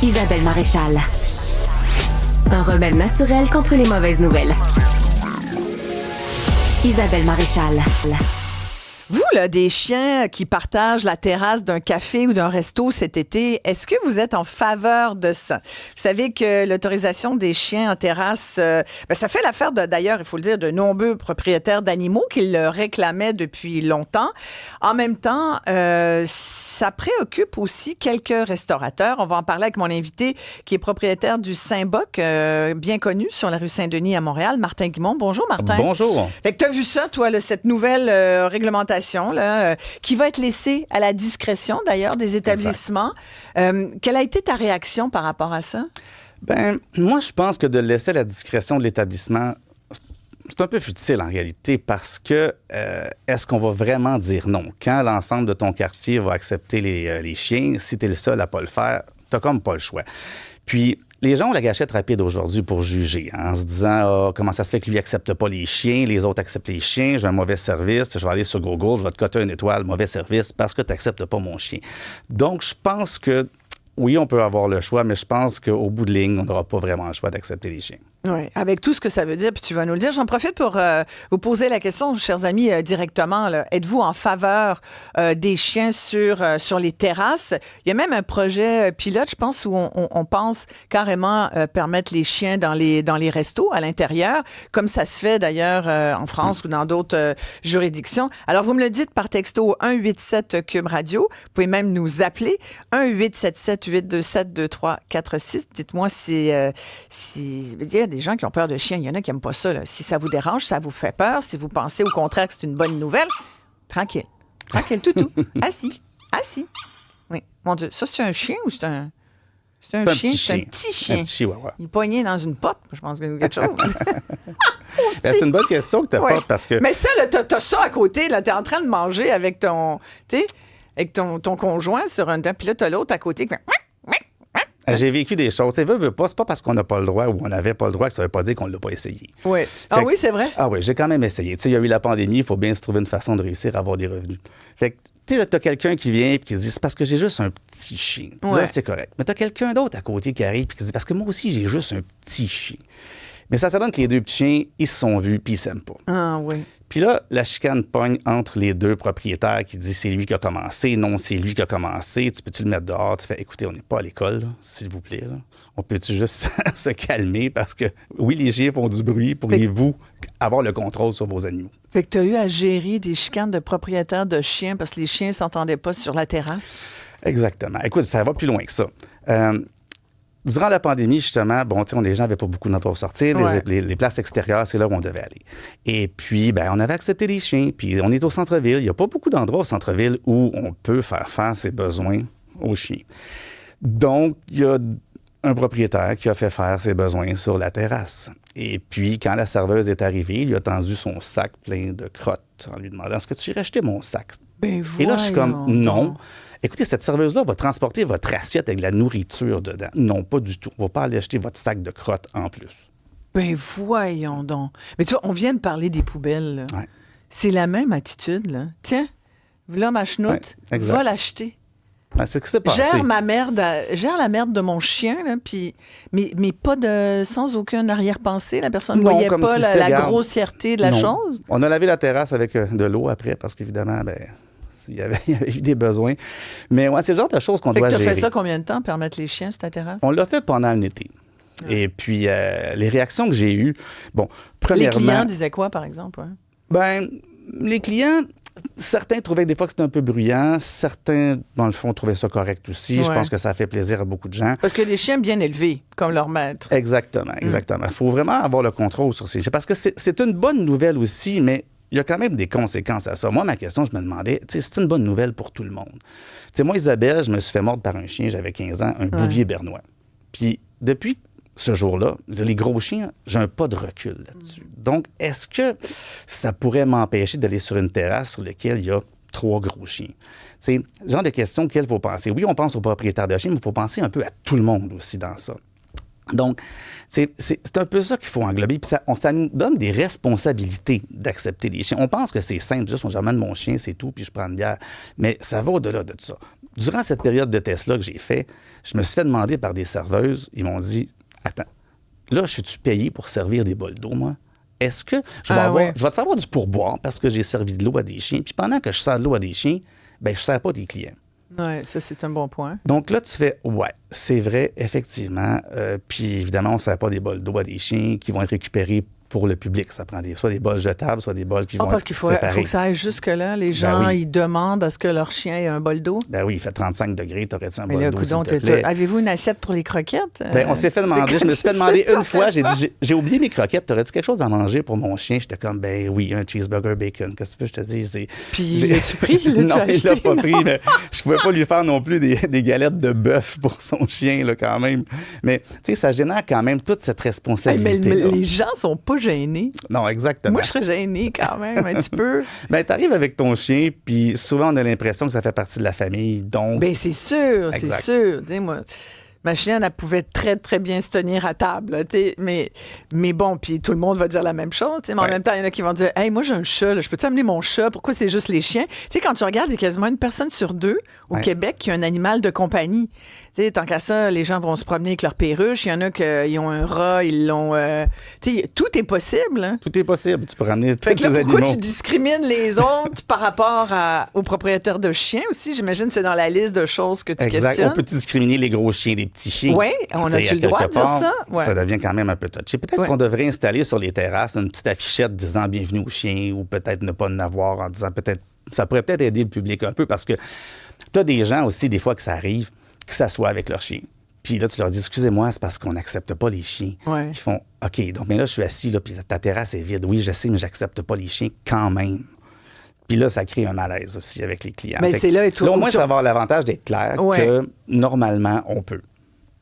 Isabelle Maréchal. Un remède naturel contre les mauvaises nouvelles. Isabelle Maréchal. Vous, là, des chiens qui partagent la terrasse d'un café ou d'un resto cet été, est-ce que vous êtes en faveur de ça? Vous savez que l'autorisation des chiens en terrasse, ça fait l'affaire, d'ailleurs, il faut le dire, de nombreux propriétaires d'animaux qui le réclamaient depuis longtemps. En même temps, ça préoccupe aussi quelques restaurateurs. On va en parler avec mon invité qui est propriétaire du Saint-Boc, bien connu sur la rue Saint-Denis à Montréal, Martin Guimond. Bonjour, Martin. Bonjour. Fait que tu as vu ça, toi, là, cette nouvelle réglementation là, qui va être laissée à la discrétion, d'ailleurs, des établissements. Quelle a été ta réaction par rapport à ça? Ben, moi, je pense que de laisser à la discrétion de l'établissement, c'est un peu futile en réalité parce que est-ce qu'on va vraiment dire non? Quand l'ensemble de ton quartier va accepter les chiens, si tu es le seul à pas le faire, tu n'as comme pas le choix. Puis, les gens ont la gâchette rapide aujourd'hui pour juger, en se disant comment ça se fait que lui accepte pas les chiens, les autres acceptent les chiens, j'ai un mauvais service, je vais aller sur Google, je vais te coter une étoile, mauvais service, parce que tu n'acceptes pas mon chien. Donc, je pense que, oui, on peut avoir le choix, mais je pense qu'au bout de ligne, on n'aura pas vraiment le choix d'accepter les chiens. Oui, avec tout ce que ça veut dire, puis tu vas nous le dire. J'en profite pour vous poser la question, chers amis, directement. Là. Êtes-vous en faveur des chiens sur les terrasses? Il y a même un projet pilote, je pense, où on pense carrément permettre les chiens dans les restos à l'intérieur, comme ça se fait d'ailleurs en France ou dans d'autres juridictions. Alors, vous me le dites par texto 187 Cube Radio. Vous pouvez même nous appeler 1-877-827-2346. Dites-moi si il y a des gens qui ont peur de chiens. Il y en a qui n'aiment pas ça. Là. Si ça vous dérange, ça vous fait peur, si vous pensez au contraire que c'est une bonne nouvelle, tranquille. Tranquille, toutou. Assis. Oui. Mon Dieu, ça, c'est un chien ou c'est un chien? C'est un petit chien. Un petit chihuahua. Il est poigné dans une pote, je pense, quelque chose. Ben, c'est une bonne question que tu as faite parce que... Mais ça, là, t'as ça à côté. Là, t'es en train de manger avec ton conjoint sur un temps, puis là, t'as l'autre à côté qui fait... J'ai vécu des choses. Tu sais, veux pas, c'est pas parce qu'on n'a pas le droit ou on n'avait pas le droit que ça veut pas dire qu'on ne l'a pas essayé. Oui. Oui, c'est vrai? Ah oui, j'ai quand même essayé. Tu sais, il y a eu la pandémie, il faut bien se trouver une façon de réussir à avoir des revenus. Fait que, tu sais, t'as quelqu'un qui vient et qui dit, c'est parce que j'ai juste un petit chien. Ouais. Ça, c'est correct. Mais t'as quelqu'un d'autre à côté qui arrive et qui dit, parce que moi aussi, j'ai juste un petit chien. Mais ça donne que les deux petits chiens, ils se sont vus puis ils s'aiment pas. Ah oui. Puis là, la chicane pogne entre les deux propriétaires qui disent c'est lui qui a commencé, non, c'est lui qui a commencé, tu peux-tu le mettre dehors? Tu fais, écoutez, on n'est pas à l'école, là, s'il vous plaît. Là. On peut-tu juste se calmer parce que, oui, les chiens font du bruit, pourriez-vous avoir le contrôle sur vos animaux? Fait que tu as eu à gérer des chicanes de propriétaires de chiens parce que les chiens ne s'entendaient pas sur la terrasse? Exactement. Écoute, ça va plus loin que ça. Durant la pandémie, justement, les gens n'avaient pas beaucoup d'endroits où sortir. Ouais. Les places extérieures, c'est là où on devait aller. Et puis, on avait accepté les chiens. Puis, on est au centre-ville. Il n'y a pas beaucoup d'endroits au centre-ville où on peut faire ses besoins aux chiens. Donc, il y a un propriétaire qui a fait faire ses besoins sur la terrasse. Et puis, quand la serveuse est arrivée, il lui a tendu son sac plein de crottes en lui demandant « Est-ce que tu irais acheter mon sac? » Ben Et là, je suis comme « Non. donc. » Écoutez, cette serveuse-là va transporter votre assiette avec de la nourriture dedans. Non, pas du tout. On ne va pas aller acheter votre sac de crottes en plus. Ben voyons donc. Mais tu vois, on vient de parler des poubelles. Là. Ouais. C'est la même attitude. Là. Tiens, voilà ma chenoute, Ouais, exact. va l'acheter. Ben, c'est ce qui s'est passé. Gère la merde de mon chien, là, puis, mais pas sans aucun arrière-pensée. La personne ne Non, voyait comme pas si la c'était garde. grossièreté de la Non. chose. On a lavé la terrasse avec de l'eau après parce qu'évidemment, il y avait eu des besoins. Mais ouais, c'est le genre de choses qu'on Fait que doit t'as gérer. fait ça combien de temps, permettre les chiens sur ta terrasse? On l'a fait pendant un été. Et puis, les réactions que j'ai eues, Les premièrement... clients disaient quoi, par exemple? Ouais? Les clients, certains trouvaient des fois que c'était un peu bruyant. Certains, dans le fond, trouvaient ça correct aussi. Ouais. Je pense que ça fait plaisir à beaucoup de gens. Parce que les chiens bien élevés, comme leur maître. Exactement. Il faut vraiment avoir le contrôle sur ces chiens. Parce que c'est une bonne nouvelle aussi, mais il y a quand même des conséquences à ça. Moi, ma question, je me demandais, c'est une bonne nouvelle pour tout le monde. Moi, Isabelle, je me suis fait mordre par un chien, j'avais 15 ans, un bouvier bernois. Puis, depuis ce jour-là, les gros chiens, j'ai un pas de recul là-dessus. Donc, est-ce que ça pourrait m'empêcher d'aller sur une terrasse sur laquelle il y a 3 gros chiens? C'est le genre de questions auxquelles il faut penser. Oui, on pense aux propriétaires de chiens, mais il faut penser un peu à tout le monde aussi dans ça. Donc, c'est un peu ça qu'il faut englober. Puis ça nous donne des responsabilités d'accepter les chiens. On pense que c'est simple, juste on j'emmène mon chien, c'est tout, puis je prends une bière. Mais ça va au-delà de ça. durant cette période de test-là que j'ai fait, je me suis fait demander par des serveuses, ils m'ont dit, attends, là, je suis-tu payé pour servir des bols d'eau, moi? Est-ce que je vais te savoir du pourboire parce que j'ai servi de l'eau à des chiens, puis pendant que je sers de l'eau à des chiens, ben je ne sers pas des clients. Oui, ça, c'est un bon point. Donc là, tu fais, ouais, c'est vrai, effectivement. Puis évidemment, on ne sert pas des bols d'eau à des chiens qui vont être récupérés pour le public. Ça prend soit des bols jetables, soit des bols qui vont parce être qu'il faut séparés. que ça aille jusque-là. Les gens, oui. ils demandent à ce que leur chien ait un bol d'eau. Ben oui, il fait 35 degrés, t'aurais-tu un Mais bol là, d'eau, coudonc, s'il te plaît? avez-vous une assiette pour les croquettes? Ben, on s'est fait demander, je me suis fait demander une fois, j'ai oublié mes croquettes, t'aurais-tu quelque chose à manger pour mon chien? J'étais comme, ben oui, un cheeseburger bacon, qu'est-ce que tu veux que je te dise? Puis, l'as-tu pris? Non, il l'a pas pris, mais je pouvais pas lui faire non plus des galettes de bœuf pour son chien, là, quand même. Mais, tu sais, ça génère quand même toute cette responsabilité. Mais les gens sont pas gênés. Non, exactement. Moi, je serais gênée quand même, un petit peu. Ben, t'arrives avec ton chien, puis souvent, on a l'impression que ça fait partie de la famille, donc... Ben, c'est sûr, Exact. c'est sûr. Tu sais, moi, ma chienne, elle pouvait très, très bien se tenir à table. Là, mais bon, puis tout le monde va dire la même chose. Mais en même temps, il y en a qui vont dire, hey, moi, j'ai un chat, là, je peux-tu amener mon chat? Pourquoi c'est juste les chiens? Tu sais, quand tu regardes, il y a quasiment une personne sur deux au Québec qui a un animal de compagnie. Tu sais, tant qu'à ça, les gens vont se promener avec leur perruche. Il y en a qui ont un rat, ils l'ont... tu sais, tout est possible. Hein? Tout est possible. Tu peux ramener tous les pourquoi animaux. tu discrimines les autres par rapport aux propriétaires de chiens aussi? J'imagine que c'est dans la liste de choses que tu questionnes. On peut discriminer les gros chiens des petits chiens? Oui, on a-tu le droit de dire ça? Ouais. Ça devient quand même un peu touché. Peut-être qu'on devrait installer sur les terrasses une petite affichette disant « Bienvenue aux chiens » ou peut-être ne pas en avoir en disant peut-être... Ça pourrait peut-être aider le public un peu parce que tu as des gens aussi, des fois que ça arrive, qui s'assoient avec leurs chiens. Puis là, tu leur dis, excusez-moi, c'est parce qu'on n'accepte pas les chiens. Ouais. Ils font, OK, donc, mais là, je suis assis, là, puis ta terrasse est vide. Oui, je sais, mais j'accepte pas les chiens quand même. Puis là, ça crée un malaise aussi avec les clients. Mais c'est là, et tout, là, au moins, ça va avoir l'avantage d'être clair que normalement, on peut.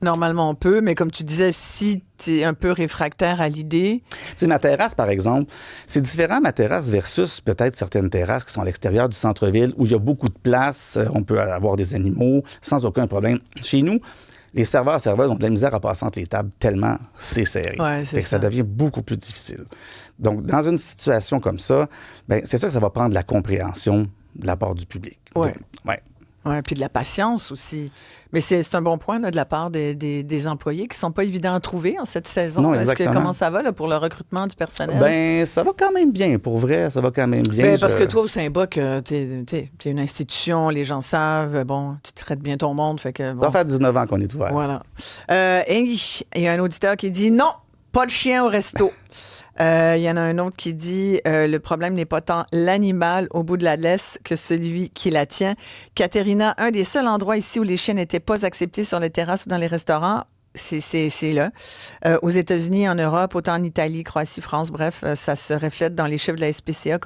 Normalement, on peut, mais comme tu disais, si tu es un peu réfractaire à l'idée... Tu sais, ma terrasse, par exemple, c'est différent, ma terrasse, versus peut-être certaines terrasses qui sont à l'extérieur du centre-ville où il y a beaucoup de place, on peut avoir des animaux sans aucun problème. Chez nous, les serveuses ont de la misère à passer entre les tables tellement c'est serré. Ouais, c'est ça devient beaucoup plus difficile. Donc, dans une situation comme ça, ben, c'est sûr que ça va prendre de la compréhension de la part du public. Oui. Ouais. Oui, puis de la patience aussi. Mais c'est un bon point là, de la part des employés qui ne sont pas évidents à trouver en cette saison. Non, exactement. Comment ça va là, pour le recrutement du personnel? Ben, ça va quand même bien. Pour vrai, ça va quand même bien. Parce que toi, au Saint-Boc, t'es une institution, les gens savent, bon, tu traites bien ton monde. Fait que, bon. Ça va faire 19 ans qu'on est ouvert. Voilà. Et il y a un auditeur qui dit non, pas de chien au resto. Il y en a un autre qui dit le problème n'est pas tant l'animal au bout de la laisse que celui qui la tient. Caterina, un des seuls endroits ici où les chiens n'étaient pas acceptés sur les terrasses ou dans les restaurants, c'est là. Aux États-Unis, en Europe, autant en Italie, Croatie, France, bref, ça se reflète dans les chiffres de la SPCA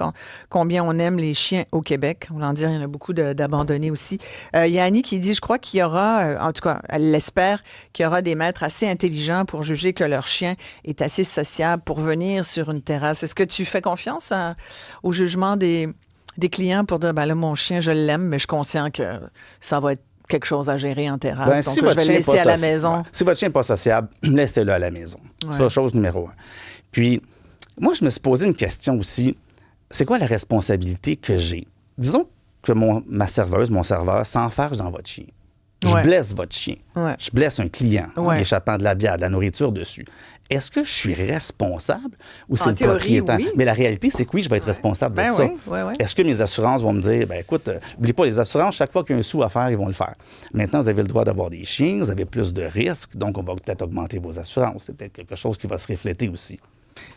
combien on aime les chiens au Québec. On va dire, il y en a beaucoup d'abandonnés aussi. Il y a Annie qui dit, je crois qu'il y aura, en tout cas, elle l'espère, qu'il y aura des maîtres assez intelligents pour juger que leur chien est assez sociable pour venir sur une terrasse. Est-ce que tu fais confiance au jugement des clients pour dire, ben là, mon chien, je l'aime, mais je suis conscient que ça va être quelque chose à gérer en terrasse. Ben, donc, je vais le laisser à la maison. Ouais. Si votre chien n'est pas sociable, laissez-le à la maison. Ouais. C'est la chose numéro 1. Puis, moi, je me suis posé une question aussi. C'est quoi la responsabilité que j'ai? Disons que ma serveuse, mon serveur, s'enfarge dans votre chien. Je blesse votre chien. Ouais. Je blesse un client en échappant de la bière, de la nourriture dessus. Est-ce que je suis responsable ou c'est le propriétaire? Oui. Mais la réalité, c'est que oui, je vais être responsable de ça. Oui. Est-ce que mes assurances vont me dire, ben écoute, n'oubliez pas, les assurances, chaque fois qu'il y a un sou à faire, ils vont le faire. Maintenant, vous avez le droit d'avoir des chiens, vous avez plus de risques, donc on va peut-être augmenter vos assurances. C'est peut-être quelque chose qui va se refléter aussi.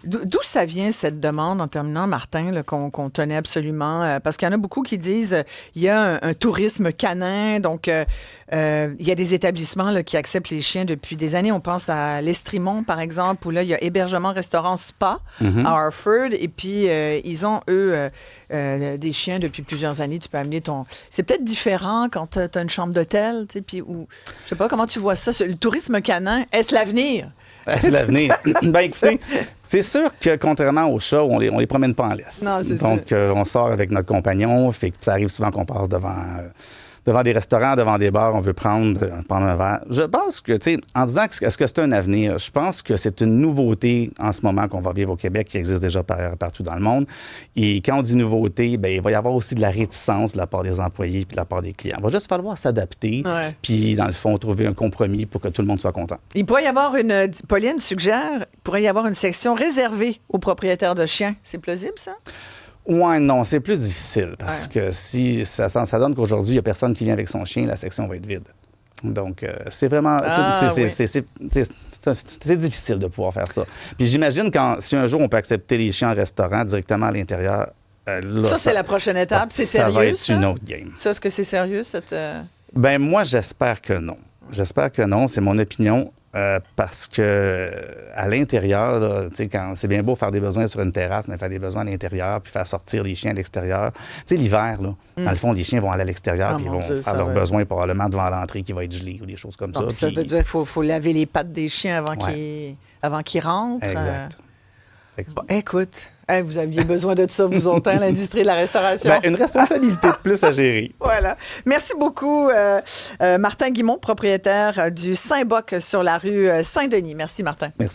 D'où ça vient, cette demande, en terminant, Martin, là, qu'on tenait absolument? Parce qu'il y en a beaucoup qui disent il y a un tourisme canin, donc il y a des établissements là, qui acceptent les chiens depuis des années. On pense à l'Estrimont, par exemple, où là, il y a hébergement, restaurant, spa à Harford. Et puis, ils ont, eux, des chiens depuis plusieurs années. Tu peux amener ton... C'est peut-être différent quand tu as une chambre d'hôtel, tu sais, puis où... Je sais pas, comment tu vois ça? Le tourisme canin, est-ce l'avenir? C'est l'avenir. Ben, écoutez, c'est sûr que contrairement aux chats, on les promène pas en laisse. Non, c'est donc, on sort avec notre compagnon, fait que ça arrive souvent qu'on passe devant des restaurants, devant des bars, on veut prendre un verre. Je pense que, tu sais, en disant est-ce que c'est un avenir, je pense que c'est une nouveauté en ce moment qu'on va vivre au Québec qui existe déjà partout dans le monde. Et quand on dit nouveauté, bien, il va y avoir aussi de la réticence de la part des employés puis de la part des clients. Il va juste falloir s'adapter, puis dans le fond, trouver un compromis pour que tout le monde soit content. Il pourrait y avoir Pauline suggère, il pourrait y avoir une section réservée aux propriétaires de chiens. C'est plausible, ça? Ouais, non, c'est plus difficile parce que si ça donne qu'aujourd'hui, il n'y a personne qui vient avec son chien, la section va être vide. Donc, c'est vraiment... C'est difficile de pouvoir faire ça. Puis j'imagine si un jour on peut accepter les chiens en restaurant directement à l'intérieur, là, ça, c'est la prochaine étape. C'est sérieux, ça va être ça? une autre game. Ça, est-ce que c'est sérieux, cette... Ben moi, j'espère que non. J'espère que non, c'est mon opinion. Parce que à l'intérieur, là, quand c'est bien beau faire des besoins sur une terrasse, mais faire des besoins à l'intérieur, puis faire sortir les chiens à l'extérieur. Tu sais, l'hiver, là, dans le fond, les chiens vont aller à l'extérieur, puis ils vont faire leurs besoins probablement devant l'entrée qui va être gelée ou des choses comme ça. Ça veut dire qu'il faut laver les pattes des chiens avant qu'ils rentrent. Exact. Bon, écoute, vous aviez besoin de ça, vous autres, l'industrie de la restauration. Ben, une responsabilité de plus à gérer. Voilà. Merci beaucoup, Martin Guimond, propriétaire du Saint-Boc sur la rue Saint-Denis. Merci, Martin. Merci.